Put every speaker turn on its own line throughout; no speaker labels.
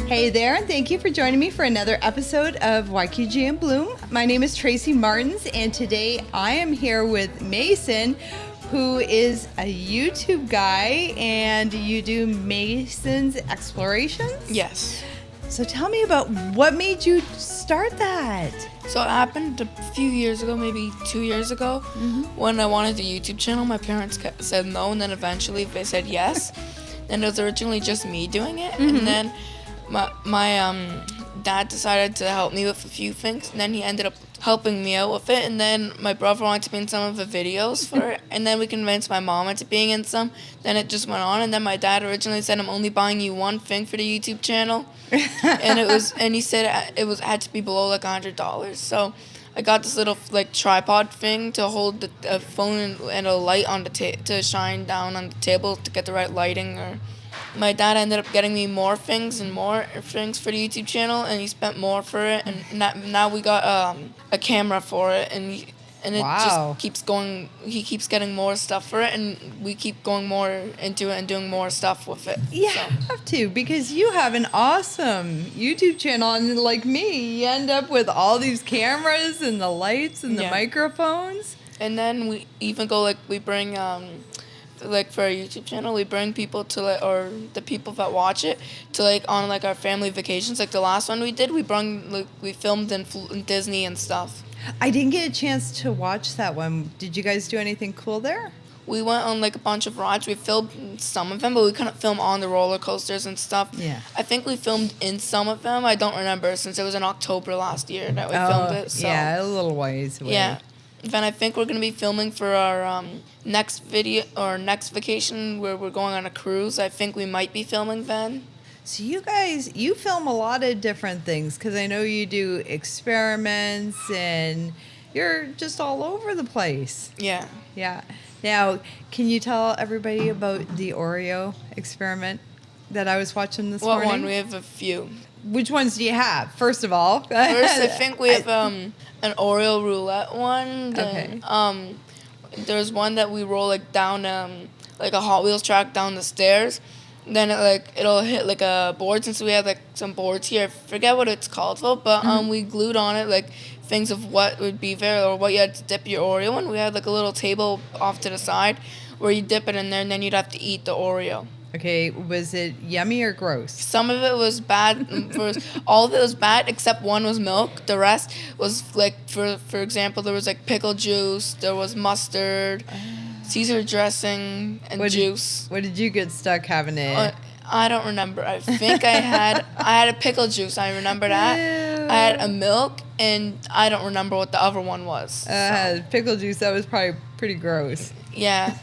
Hey there, and thank you for joining me for another episode of YQG in Bloom. My name is Tracy Martins, and today I am here with Mason, who is a YouTube guy, and you do Mason's Explorations?
Yes.
So tell me about what made you start that?
So it happened a few years ago, maybe 2 years ago, when I wanted a YouTube channel. My parents said no, and then eventually they said yes. And it was originally just me doing it, and then my dad decided to help me with a few things, and then he ended up helping me out with it, and then my brother wanted to be in some of the videos for it, and then we convinced my mom into being in some. Then it just went on, and then my dad originally said, I'm only buying you one thing for the YouTube channel, and he said had to be below like $100. So I got this little like tripod thing to hold a phone and a light on the to shine down on the table to get the right lighting. Or my dad ended up getting me more things for the YouTube channel, and he spent more for it, and now we got a camera for it, and it just keeps going. He keeps getting more stuff for it, and we keep going more into it and doing more stuff with it.
Yeah, so. You have to, because you have an awesome YouTube channel, and like me, you end up with all these cameras and the lights and the microphones.
And then we even go we bring like for our YouTube channel, we bring people to or the people that watch it to on our family vacations. Like the last one we did, we filmed in Disney and stuff.
I didn't get a chance to watch that one. Did you guys do anything cool there?
We went on a bunch of rides. We filmed some of them, but we couldn't film on the roller coasters and stuff.
Yeah.
I think we filmed in some of them. I don't remember, since it was in October last year that we filmed it. So.
Yeah, a little ways away.
Yeah. Then I think we're going to be filming for our next video or next vacation where we're going on a cruise. I think we might be filming then.
So you guys, you film a lot of different things, because I know you do experiments and you're just all over the place.
Yeah.
Yeah. Now, can you tell everybody about the Oreo experiment that I was watching this morning?
What one? We have a few.
Which ones do you have, first of all?
First, I think we have an Oreo roulette one. Then,
okay.
There's one that we roll down a Hot Wheels track down the stairs. Then it'll hit a board, since we have some boards here. I forget what it's called though, but we glued on it things of what would be there or what you had to dip your Oreo in. We had a little table off to the side where you dip it in there, and then you'd have to eat the Oreo.
Okay, was it yummy or gross?
Some of it was bad. All of it was bad except one was milk. The rest was for example, there was pickle juice, there was mustard, Caesar dressing, and juice.
What did you get stuck having it?
I don't remember. I think I had a pickle juice. I remember that.
Ew.
I had a milk, and I don't remember what the other one was.
Pickle juice, that was probably pretty gross.
Yeah.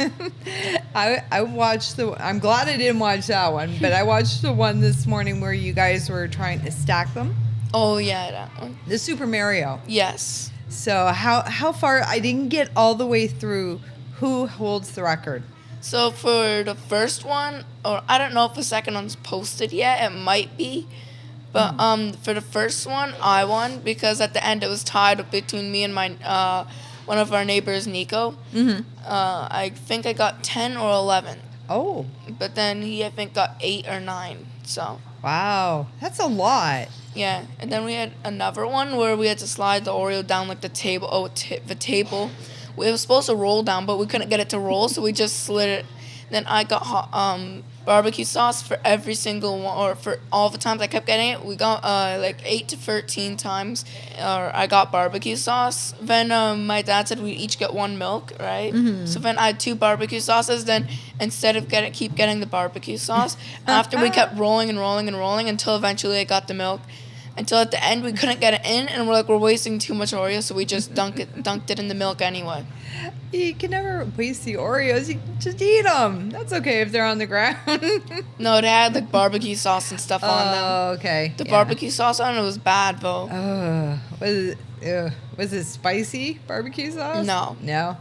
I watched I'm glad I didn't watch that one, but I watched the one this morning where you guys were trying to stack them.
Oh, yeah, that one.
The Super Mario.
Yes.
So how far, I didn't get all the way through. Who holds the record?
So for the first one, or I don't know if the second one's posted yet, it might be. But for the first one, I won, because at the end it was tied between me and my one of our neighbors, Nico. I think I got 10 or 11. Oh. But then he, I think, got 8 or 9. So.
Wow, that's a lot.
Yeah, and then we had another one where we had to slide the Oreo down the table. Oh, the table. We were supposed to roll down, but we couldn't get it to roll, so we just slid it. Then I got barbecue sauce for every single one, or for all the times I kept getting it. We got 8 to 13 times, or I got barbecue sauce. Then my dad said we each get one milk, right? So then I had 2 barbecue sauces. Then instead of keep getting the barbecue sauce, after we kept rolling and rolling and rolling until eventually I got the milk. Until at the end we couldn't get it in, and we're wasting too much Oreo, so we just dunked it in the milk anyway.
You can never waste the Oreos. You just eat them. That's okay if they're on the ground.
No, they had barbecue sauce and stuff on them.
Oh, okay.
The barbecue sauce on it was bad though.
Was it spicy barbecue sauce?
No.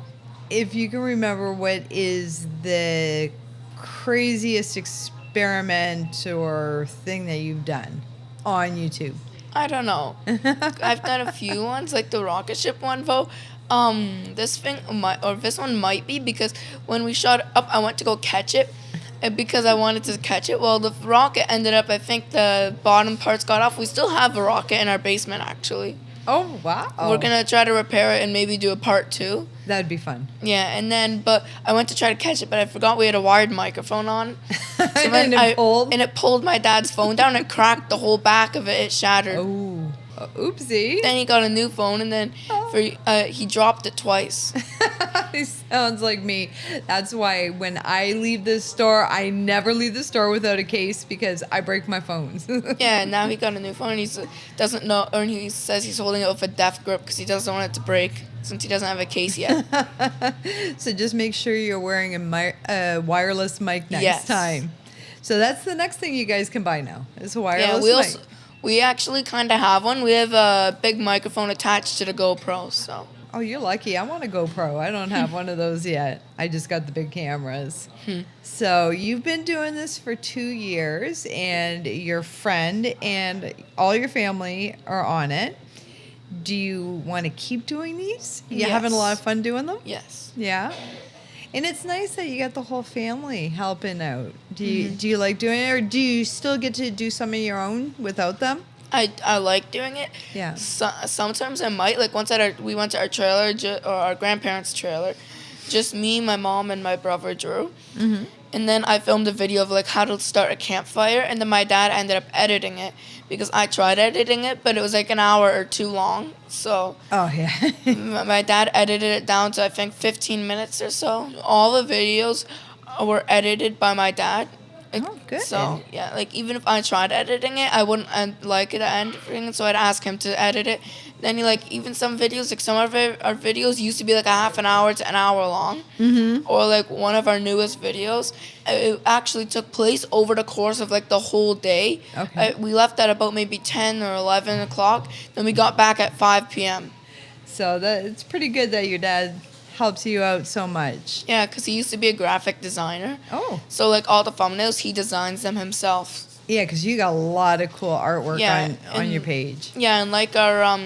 If you can remember, what is the craziest experiment or thing that you've done on YouTube?
I don't know. I've done a few ones, like the rocket ship one though. This one might be because when we shot up, I went to go catch it, and because I wanted to catch it. Well, the rocket ended up. I think the bottom parts got off. We still have a rocket in our basement, actually.
Oh, wow.
We're gonna try to repair it and maybe do a part 2.
That'd be fun.
Yeah, but I went to try to catch it, but I forgot we had a wired microphone on. So
And it pulled?
And it pulled my dad's phone down. It cracked the whole back of it. It shattered.
Oh, oopsie.
Then he got a new phone, and then he dropped it twice.
He sounds like me. That's why when I leave the store, I never leave the store without a case because I break my phones.
Yeah, and now he got a new phone, and he doesn't know, or he says he's holding it with a death grip because he doesn't want it to break since he doesn't have a case yet.
So just make sure you're wearing a wireless mic next
Yes.
time. So that's the next thing you guys can buy now is a wireless mic.
We actually kind of have one. We have a big microphone attached to the GoPro, so.
Oh, you're lucky. I want a GoPro. I don't have one of those yet. I just got the big cameras. So you've been doing this for 2 years, and your friend and all your family are on it. Do you want to keep doing these? You having a lot of fun doing them?
Yes.
Yeah. And it's nice that you got the whole family helping out. Do you like doing it, or do you still get to do some of your own without them?
I like doing it.
Yeah.
Sometimes I might, like once we went to our trailer, or our grandparents' trailer, just me, my mom, and my brother Drew. Mm-hmm. And then I filmed a video of like how to start a campfire, and then my dad ended up editing it because I tried editing it, but it was like an hour or 2 long. So
Oh, yeah.
my dad edited it down to I think 15 minutes or so. All the videos were edited by my dad.
Oh, good.
So, yeah, like, even if I tried editing it, I wouldn't like it at ending, so I'd ask him to edit it. Then, even some videos, like, some of our videos used to be, like, a half an hour to an hour long. Mm-hmm. Or, like, one of our newest videos, it actually took place over the course of, like, the whole day.
Okay.
We left at about maybe 10 or 11 o'clock. Then we got back at 5 p.m.
So it's pretty good that your dad helps you out so much.
Yeah, because he used to be a graphic designer.
Oh.
So, like, all the thumbnails, he designs them himself.
Yeah, because you got a lot of cool artwork on your page.
Yeah, and like our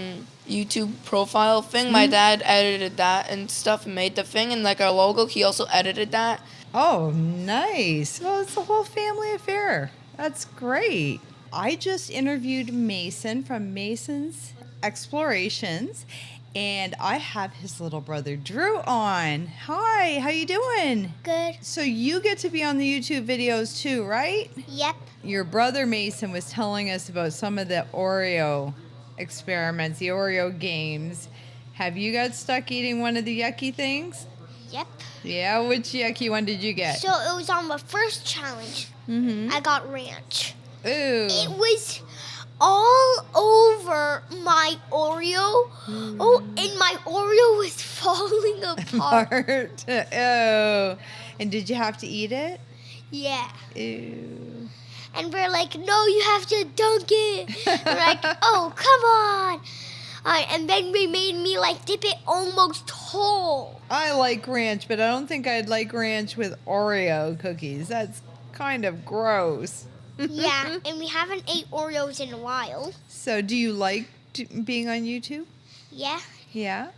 YouTube profile thing, my dad edited that and stuff and made the thing. And like our logo, he also edited that.
Oh, nice. Well, it's a whole family affair. That's great. I just interviewed Mason from Mason's Explorations, and I have his little brother Drew on. Hi, how you doing?
Good.
So you get to be on the YouTube videos too, right?
Yep.
Your brother Mason was telling us about some of the Oreo experiments, the Oreo games. Have you got stuck eating one of the yucky things?
Yep.
Yeah, which yucky one did you get?
So it was on the first challenge.
Mm-hmm.
I got ranch.
Ooh.
It was all over my Oreo. Oh, and my Oreo was falling apart.
Oh. And did you have to eat it?
Yeah.
Ew.
And we're like, no, you have to dunk it. We're like, oh, come on. And then they made me like dip it almost whole.
I like ranch, but I don't think I'd like ranch with Oreo cookies. That's kind of gross.
Yeah, and we haven't ate Oreos in a while.
So do you like being on YouTube?
Yeah.
Yeah.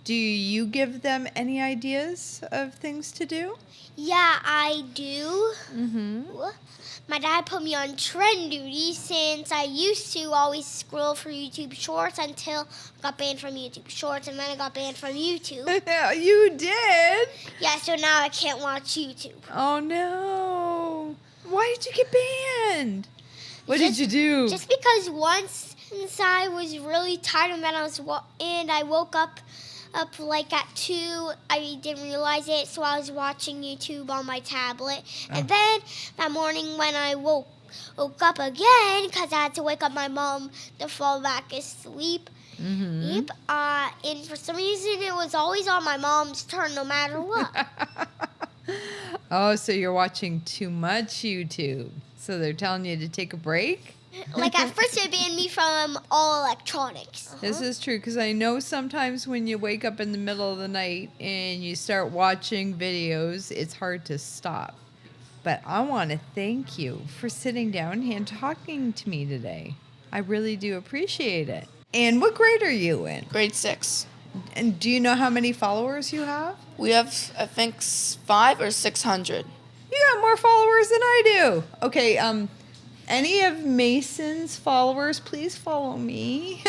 Do you give them any ideas of things to do?
Yeah, I do.
Mm-hmm.
My dad put me on trend duty since I used to always scroll for YouTube Shorts until I got banned from YouTube Shorts, and then I got banned from YouTube.
You did?
Yeah, so now I can't watch YouTube.
Oh, no. Why did you get banned? What did you do?
Just because once I was really tired, and then I woke up like at 2. I didn't realize it, so I was watching YouTube on my tablet. And then that morning when I woke up again, because I had to wake up my mom to fall back asleep. Mm-hmm. And for some reason, it was always on my mom's turn no matter what.
Oh, so you're watching too much YouTube. So they're telling you to take a break?
Like at first they banned me from all electronics.
This is true, because I know sometimes when you wake up in the middle of the night and you start watching videos, it's hard to stop. But I want to thank you for sitting down and talking to me today. I really do appreciate it. And what grade are you in?
Grade 6.
And do you know how many followers you have?
We have, I think, 500 or 600.
You got more followers than I do. Okay, any of Mason's followers, please follow me.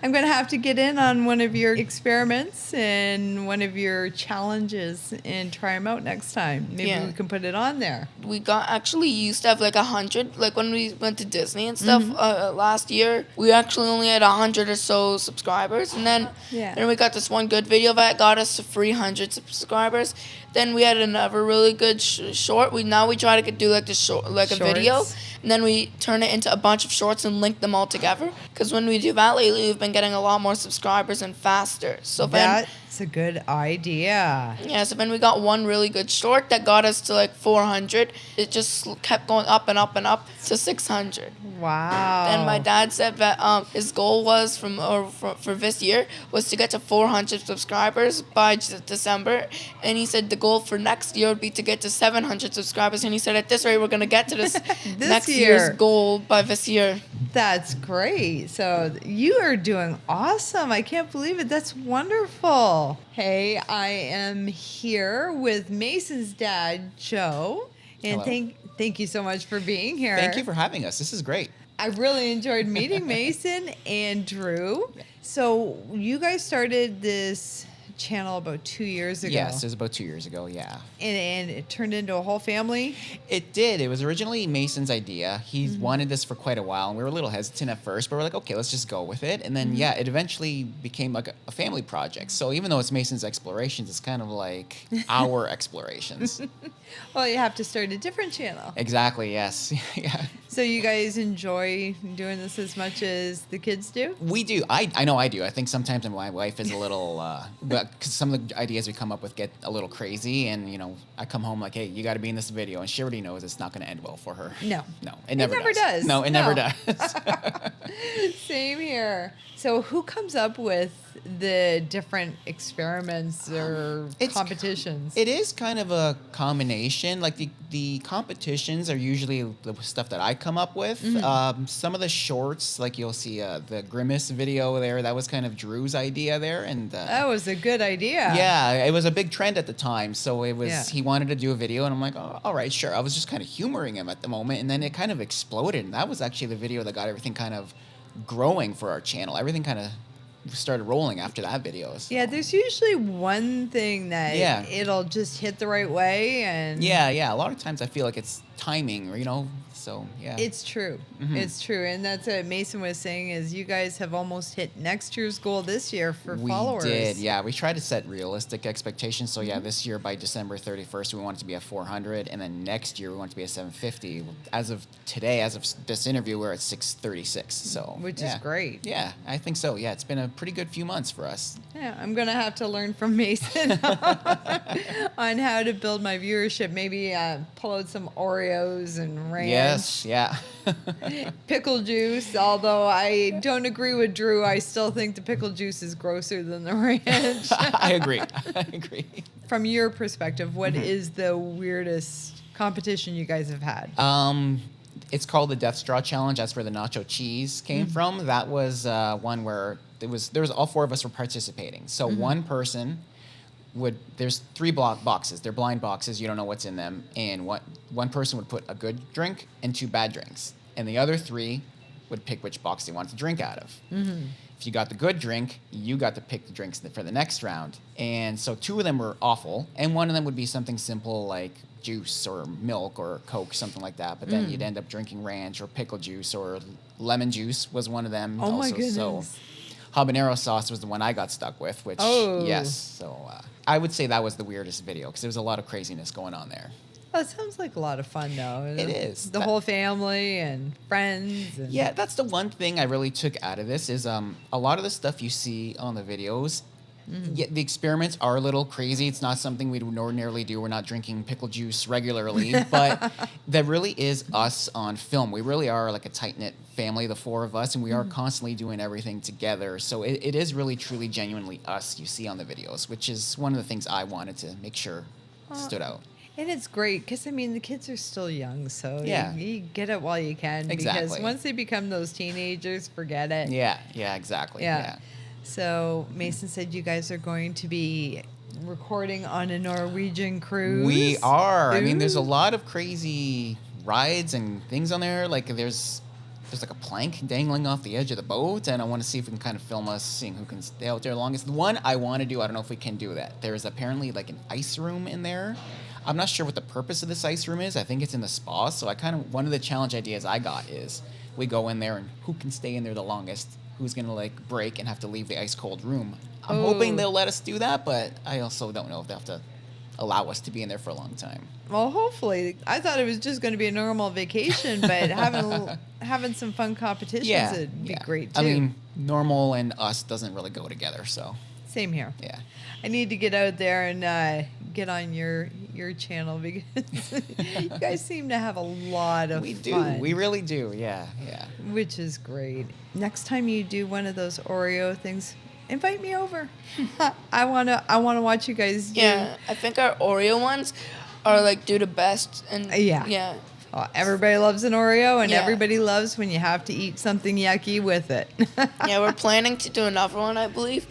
I'm going to have to get in on one of your experiments and one of your challenges and try them out next time. Maybe we can put it on there.
We actually used to have like 100, like when we went to Disney and stuff last year, we actually only had 100 or so subscribers. And then we got this one good video that got us to 300 subscribers. Then we had another really good short. We try to do like the short, like a video, and then we turn it into a bunch of shorts and link them all together. Because when we do that lately, we've been getting a lot more subscribers and faster. So
that's a good idea.
Yeah. So then we got one really good short that got us to like 400. It just kept going up and up and up to 600.
Wow.
And my dad said that his goal was for this year was to get to 400 subscribers by December, and he said the goal for next year would be to get to 700 subscribers. And he said at this rate we're gonna get to this next year's goal by this year.
That's great. So you are doing awesome. I can't believe it. That's wonderful. Hey, I am here with Mason's dad, Joe, and thank you so much for being here.
Thank you for having us. This is great.
I really enjoyed meeting Mason and Drew. So you guys started this channel about 2 years ago.
Yes, it was about 2 years ago, yeah.
And it turned into a whole family?
It did. It was originally Mason's idea. He wanted this for quite a while, and we were a little hesitant at first, but we're like, okay, let's just go with it. And then, it eventually became like a family project. So even though it's Mason's explorations, it's kind of like our explorations.
Well, you have to start a different channel.
Exactly, yes. Yeah.
So you guys enjoy doing this as much as the kids do?
We do. I know I do. I think sometimes my wife is a little, because some of the ideas we come up with get a little crazy, and, I come home like, hey, you got to be in this video, and she already knows it's not going to end well for her.
No.
No, it never does. No, it never does.
Same here. So who comes up with the different experiments or competitions?
It is kind of a combination. Like the competitions are usually the stuff that I come up with. Some of the shorts, like you'll see the Grimace video there, that was kind of Drew's idea there. And
that was a good idea.
Yeah, it was a big trend at the time. So it was, he wanted to do a video, and I'm like, oh, all right, sure. I was just kind of humoring him at the moment, and then it kind of exploded. And that was actually the video that got everything kind of growing for our channel. Everything kind of started rolling after that video. So.
Yeah, there's usually one thing that it'll just hit the right way, and
a lot of times I feel like it's timing, or so yeah.
It's true. It's true, and that's what Mason was saying is you guys have almost hit next year's goal this year for followers.
We did, yeah. We tried to set realistic expectations. So this year by December 31st, we want it to be at 400, and then next year we want it to be at 750. As of today, as of this interview, we're at 636. So
which is great.
Yeah, I think so. Yeah, it's been a pretty good few months for us.
Yeah, I'm gonna have to learn from Mason on how to build my viewership. Maybe pull out some Oreos and ranch.
Yes, yeah.
Pickle juice, although I don't agree with Drew, I still think the pickle juice is grosser than the ranch.
I agree.
From your perspective, what is the weirdest competition you guys have had?
It's called the Death Straw Challenge. That's where the nacho cheese came from. That was one where there was all four of us were participating. So one person there's 3 boxes. They're blind boxes. You don't know what's in them. And one person would put a good drink and 2 bad drinks. And the other 3 would pick which box they wanted to drink out of. If you got the good drink, you got to pick the drinks for the next round. And so 2 of them were awful. And one of them would be something simple like juice or milk or Coke, something like that. But then you'd end up drinking ranch or pickle juice, or lemon juice was one of them.
Oh, my goodness.
So habanero sauce was the one I got stuck with, which, yes. So I would say that was the weirdest video because there was a lot of craziness going on there.
Well, it sounds like a lot of fun, though.
It is.
The whole family and friends. And
yeah, that's the one thing I really took out of this is a lot of the stuff you see on the videos, the experiments are a little crazy. It's not something we would ordinarily do. We're not drinking pickle juice regularly, but that really is us on film. We really are like a tight-knit family, the 4 of us, and we are constantly doing everything together. So it is really, truly, genuinely us you see on the videos, which is one of the things I wanted to make sure stood out.
And it's great because, the kids are still young, so you get it while you can.
Exactly.
Because once they become those teenagers, forget it.
Yeah, exactly. Yeah.
So Mason said you guys are going to be recording on a Norwegian cruise.
We are. I mean, there's a
Ooh.
lot of crazy rides and things on there. Like there's like a plank dangling off the edge of the boat, and I want to see if we can kind of film us seeing who can stay out there longest. The one I want to do, I don't know if we can do that. There's apparently like an ice room in there. I'm not sure what the purpose of this ice room is. I think it's in the spa. So one of the challenge ideas I got is we go in there and who can stay in there the longest, who's going to like break and have to leave the ice cold room. I'm hoping they'll let us do that, but I also don't know if they'll have to allow us to be in there for a long time.
Well, hopefully. I thought it was just going to be a normal vacation, but having some fun competitions would be great too.
I mean, normal and us doesn't really go together, so.
Same here.
Yeah.
I need to get out there and get on your channel because you guys seem to have a lot of
We do.
fun.
We really do. Yeah. Yeah.
Which is great. Next time you do one of those Oreo things, invite me over. I wanna watch you guys do.
Yeah, I think our Oreo ones are like do the best, and
Yeah. Oh, everybody loves an Oreo, and
Yeah.
everybody loves when you have to eat something yucky with it.
yeah, we're planning to do another one, I believe.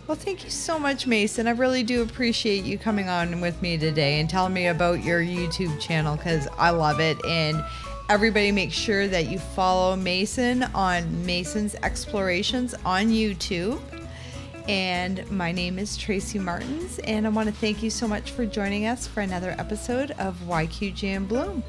Well, thank you so much, Mason. I really do appreciate you coming on with me today and telling me about your YouTube channel because I love it. And everybody make sure that you follow Mason on Mason's Explorations on YouTube. And my name is Tracy Martins, and I want to thank you so much for joining us for another episode of YQG and Bloom.